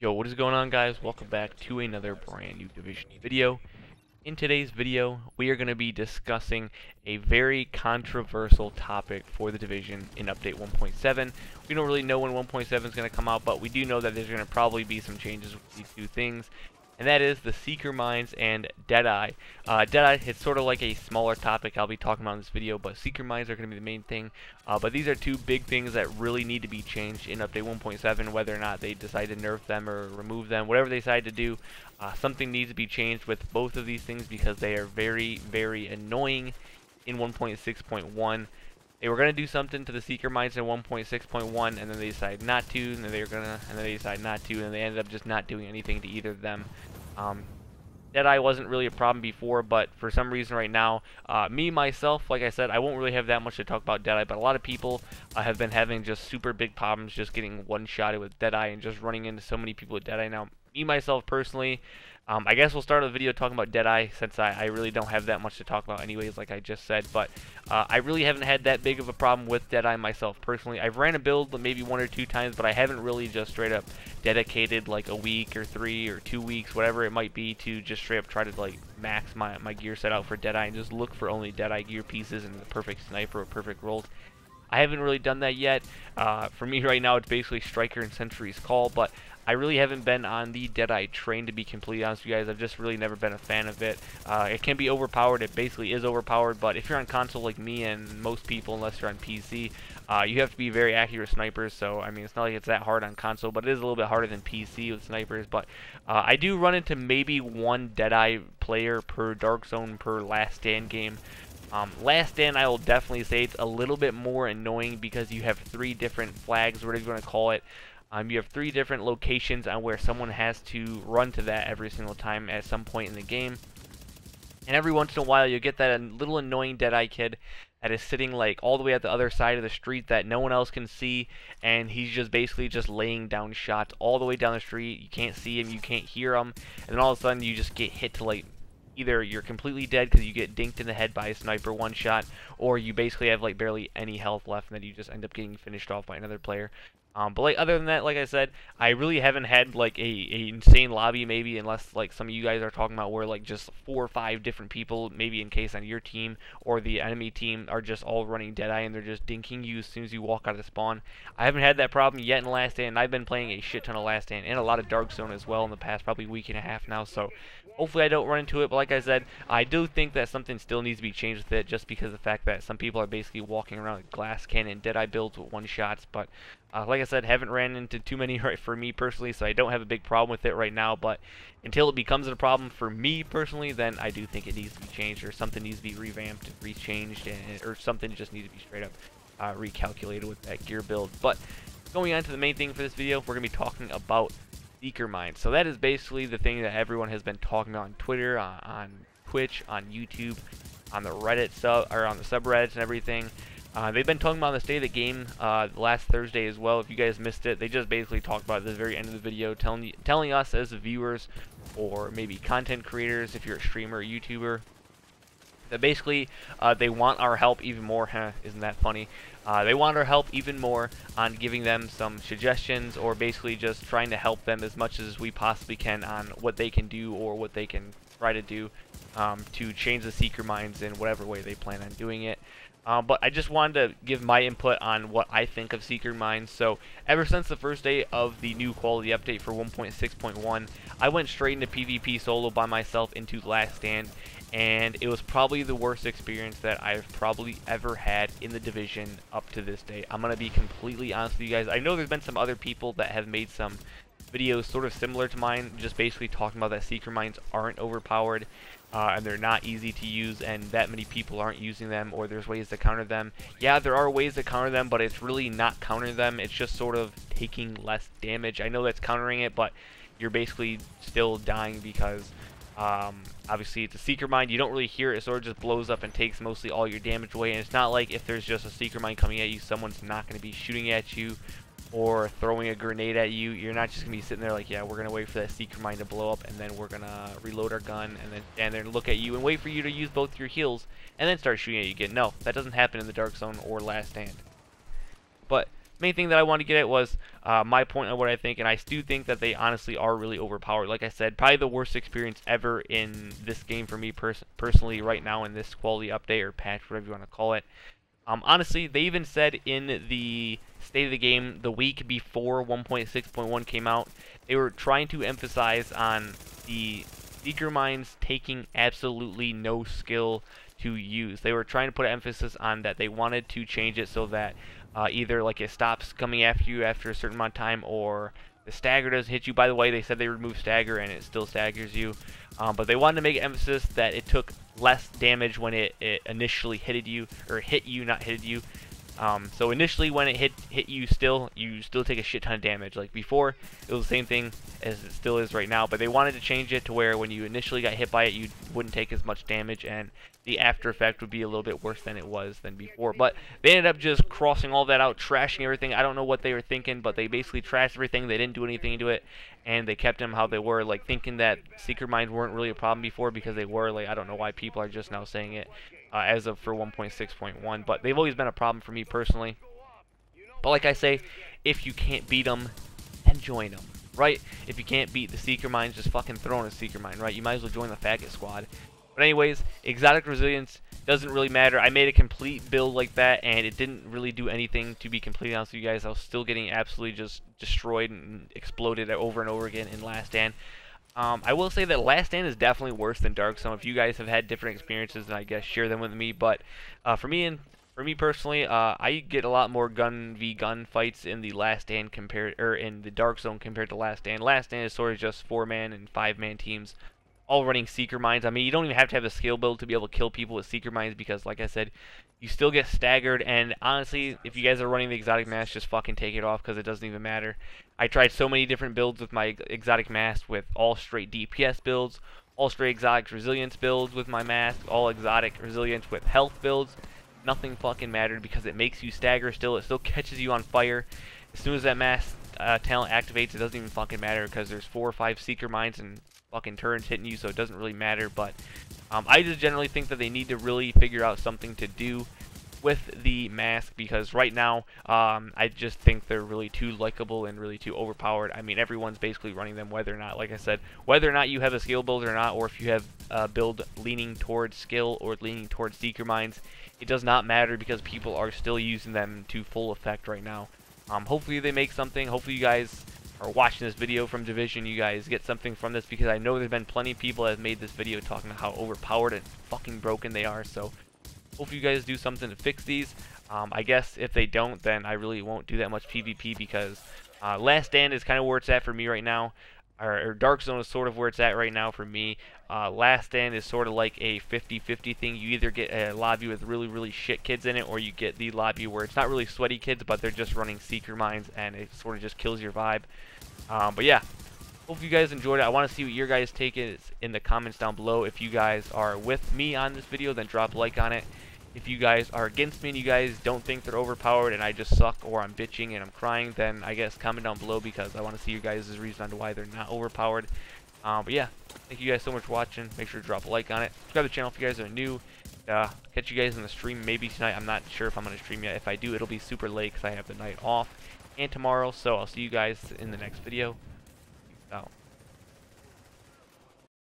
Yo, what is going on, guys? Welcome back to another brand new Division video. In today's video, we are going to be discussing a very controversial topic for the Division in Update 1.7. We don't really know when 1.7 is going to come out, but we do know that there's going to probably be some changes with these two things. And that is the Seeker Mines and Deadeye. Deadeye is sort of like a smaller topic I'll be talking about in this video, but Seeker Mines are going to be the main thing. But these are two big things that really need to be changed in Update 1.7, whether or not they decide to nerf them or remove them, whatever they decide to do. Something needs to be changed with both of these things because they are very, very annoying in 1.6.1. They were gonna do something to the Seeker Mines in 1.6.1, and then they decided not to, and then they decided not to, and they ended up just not doing anything to either of them. Deadeye wasn't really a problem before, but for some reason right now, me myself, like I said, I won't really have that much to talk about Deadeye, but a lot of people have been having just super big problems just getting one-shotted with Deadeye and just running into so many people with Deadeye. Now, me myself personally, I guess we'll start the video talking about Deadeye since I really don't have that much to talk about anyways, like I just said, but I really haven't had that big of a problem with Deadeye myself personally. I've ran a build maybe 1 or 2 times, but I haven't really just straight up dedicated like a week or 3 or 2 weeks, whatever it might be, to just straight up try to like max my gear set out for Deadeye and just look for only Deadeye gear pieces and the perfect sniper or perfect rolls. I haven't really done that yet. For me right now, it's basically Striker and Sentry's Call, but I really haven't been on the Deadeye train, to be completely honest with you guys. I've just really never been a fan of it. It can be overpowered. It basically is overpowered, but if you're on console like me and most people, unless you're on PC, you have to be very accurate snipers, so I mean, it's not like it's that hard on console, but it is a little bit harder than PC with snipers. But I do run into maybe one Deadeye player per Dark Zone per Last Stand game. Last Stand, I will definitely say it's a little bit more annoying because you have 3 different flags, whatever you want to call it. You have 3 different locations on where someone has to run to that every single time at some point in the game. And every once in a while, you'll get that little annoying Deadeye kid that is sitting like all the way at the other side of the street that no one else can see, and he's just basically just laying down shots all the way down the street. You can't see him, you can't hear him, and then all of a sudden you just get hit to like either you're completely dead because you get dinked in the head by a sniper one shot, or you basically have like barely any health left and then you just end up getting finished off by another player. But like other than that, like I said, I really haven't had like a insane lobby maybe, unless like some of you guys are talking about where like just 4 or 5 different people, maybe in case on your team or the enemy team, are just all running Deadeye and they're just dinking you as soon as you walk out of the spawn. I haven't had that problem yet in Last Stand, and I've been playing a shit ton of Last Stand and a lot of Dark Zone as well in the past probably week and a half now, so hopefully I don't run into it. But like I said, I do think that something still needs to be changed with it, just because of the fact that some people are basically walking around with glass cannon Deadeye builds with one shots. But like I said, haven't ran into too many for me personally, so I don't have a big problem with it right now. But until it becomes a problem for me personally, then I do think it needs to be changed, or something needs to be revamped, rechanged, or something just needs to be straight up recalculated with that gear build. But going on to the main thing for this video, we're going to be talking about Seeker Mines. So that is basically the thing that everyone has been talking about on Twitter, on Twitch, on YouTube, on the Reddit or on the subreddits and everything. They've been talking about the state of the game last Thursday as well. If you guys missed it, they just basically talked about it at the very end of the video, telling us as the viewers, or maybe content creators, if you're a streamer or YouTuber, that basically they want our help even more. Isn't that funny? They want our help even more on giving them some suggestions, or basically just trying to help them as much as we possibly can on what they can do or what they can try to do to change the Seeker Mines in whatever way they plan on doing it. But I just wanted to give my input on what I think of Seeker Mines. So ever since the first day of the new quality update for 1.6.1, I went straight into PvP solo by myself into Last Stand, and it was probably the worst experience that I've probably ever had in the Division up to this day. I'm going to be completely honest with you guys. I know there's been some other people that have made some videos sort of similar to mine, just basically talking about that Seeker Mines aren't overpowered, and they're not easy to use, and that many people aren't using them, or there's ways to counter them. Yeah, there are ways to counter them, but it's really not countering them. It's just sort of taking less damage. I know that's countering it, but you're basically still dying because obviously it's a Seeker Mine. You don't really hear it. It sort of just blows up and takes mostly all your damage away, and it's not like if there's just a Seeker Mine coming at you, someone's not going to be shooting at you or throwing a grenade at you. You're not just going to be sitting there like, yeah, we're going to wait for that Seeker Mine to blow up, and then we're going to reload our gun and then stand there and look at you and wait for you to use both your heals and then start shooting at you again. No, that doesn't happen in the Dark Zone or Last Stand. But main thing that I wanted to get at was my point on what I think, and I do think that they honestly are really overpowered. Like I said, probably the worst experience ever in this game for me personally right now in this quality update or patch, whatever you want to call it. Honestly, they even said in the state of the game the week before 1.6.1 came out, they were trying to emphasize on the Seeker Mines taking absolutely no skill to use. They were trying to put emphasis on that. They wanted to change it so that either like it stops coming after you after a certain amount of time, or the stagger doesn't hit you. By the way, they said they removed stagger and it still staggers you. But they wanted to make emphasis that it took less damage when it initially hit you, not hit you. So initially when it hit you still take a shit ton of damage. Like before, it was the same thing as it still is right now, but they wanted to change it to where when you initially got hit by it, you wouldn't take as much damage, and the after effect would be a little bit worse than it was than before. But they ended up just crossing all that out, trashing everything. I don't know what they were thinking, but they basically trashed everything. They didn't do anything to it, and they kept them how they were, like thinking that Seeker Mines weren't really a problem before, because they were. Like, I don't know why people are just now saying it as of for 1.6.1, but they've always been a problem for me personally. But like I say, if you can't beat them, then join them, right? If you can't beat the Seeker Mines, just fucking throw in a Seeker Mine, right? You might as well join the faggot squad. But anyways, exotic resilience doesn't really matter. I made a complete build like that, and it didn't really do anything, to be completely honest with you guys. I was still getting absolutely just destroyed and exploded over and over again in Last Stand. I will say that Last Stand is definitely worse than Dark Zone. If you guys have had different experiences, then I guess share them with me. But for me personally, I get a lot more gun v gun fights in the Last Stand in the Dark Zone compared to Last Stand. Last Stand is sort of just 4-man and 5-man teams, all running Seeker Mines. I mean, you don't even have to have a skill build to be able to kill people with Seeker Mines, because, like I said, you still get staggered. And honestly, if you guys are running the exotic mask, just fucking take it off, because it doesn't even matter. I tried so many different builds with my exotic mask, with all straight DPS builds, all straight exotic resilience builds with my mask, all exotic resilience with health builds. Nothing fucking mattered, because it makes you stagger still. It still catches you on fire. As soon as that mask talent activates, it doesn't even fucking matter, because there's 4 or 5 Seeker Mines and fucking turrets hitting you, so it doesn't really matter. But I just generally think that they need to really figure out something to do with the mask, because right now I just think they're really too likable and really too overpowered. I mean, everyone's basically running them, whether or not, like I said, whether or not you have a skill build or not, or if you have a build leaning towards skill or leaning towards Seeker Mines, it does not matter, because people are still using them to full effect right now. Hopefully they make something. Hopefully you guys are watching this video from Division, you guys get something from this, because I know there's been plenty of people that have made this video talking about how overpowered and fucking broken they are. So hopefully you guys do something to fix these. I guess if they don't, then I really won't do that much PvP, because Last Stand is kind of where it's at for me right now, or Dark Zone is sort of where it's at right now for me. Last Stand is sort of like a 50-50 thing. You either get a lobby with really, really shit kids in it, or you get the lobby where it's not really sweaty kids, but they're just running Seeker Mines, and it sort of just kills your vibe. But yeah, hope you guys enjoyed it. I want to see what your guys' take is in the comments down below. If you guys are with me on this video, then drop a like on it. If you guys are against me and you guys don't think they're overpowered and I just suck, or I'm bitching and I'm crying, then I guess comment down below, because I want to see your guys' reason on why they're not overpowered. But yeah, thank you guys so much for watching. Make sure to drop a like on it. Subscribe to the channel if you guys are new. Catch you guys in the stream maybe tonight. I'm not sure if I'm going to stream yet. If I do, it'll be super late, because I have the night off and tomorrow. So I'll see you guys in the next video. Peace out.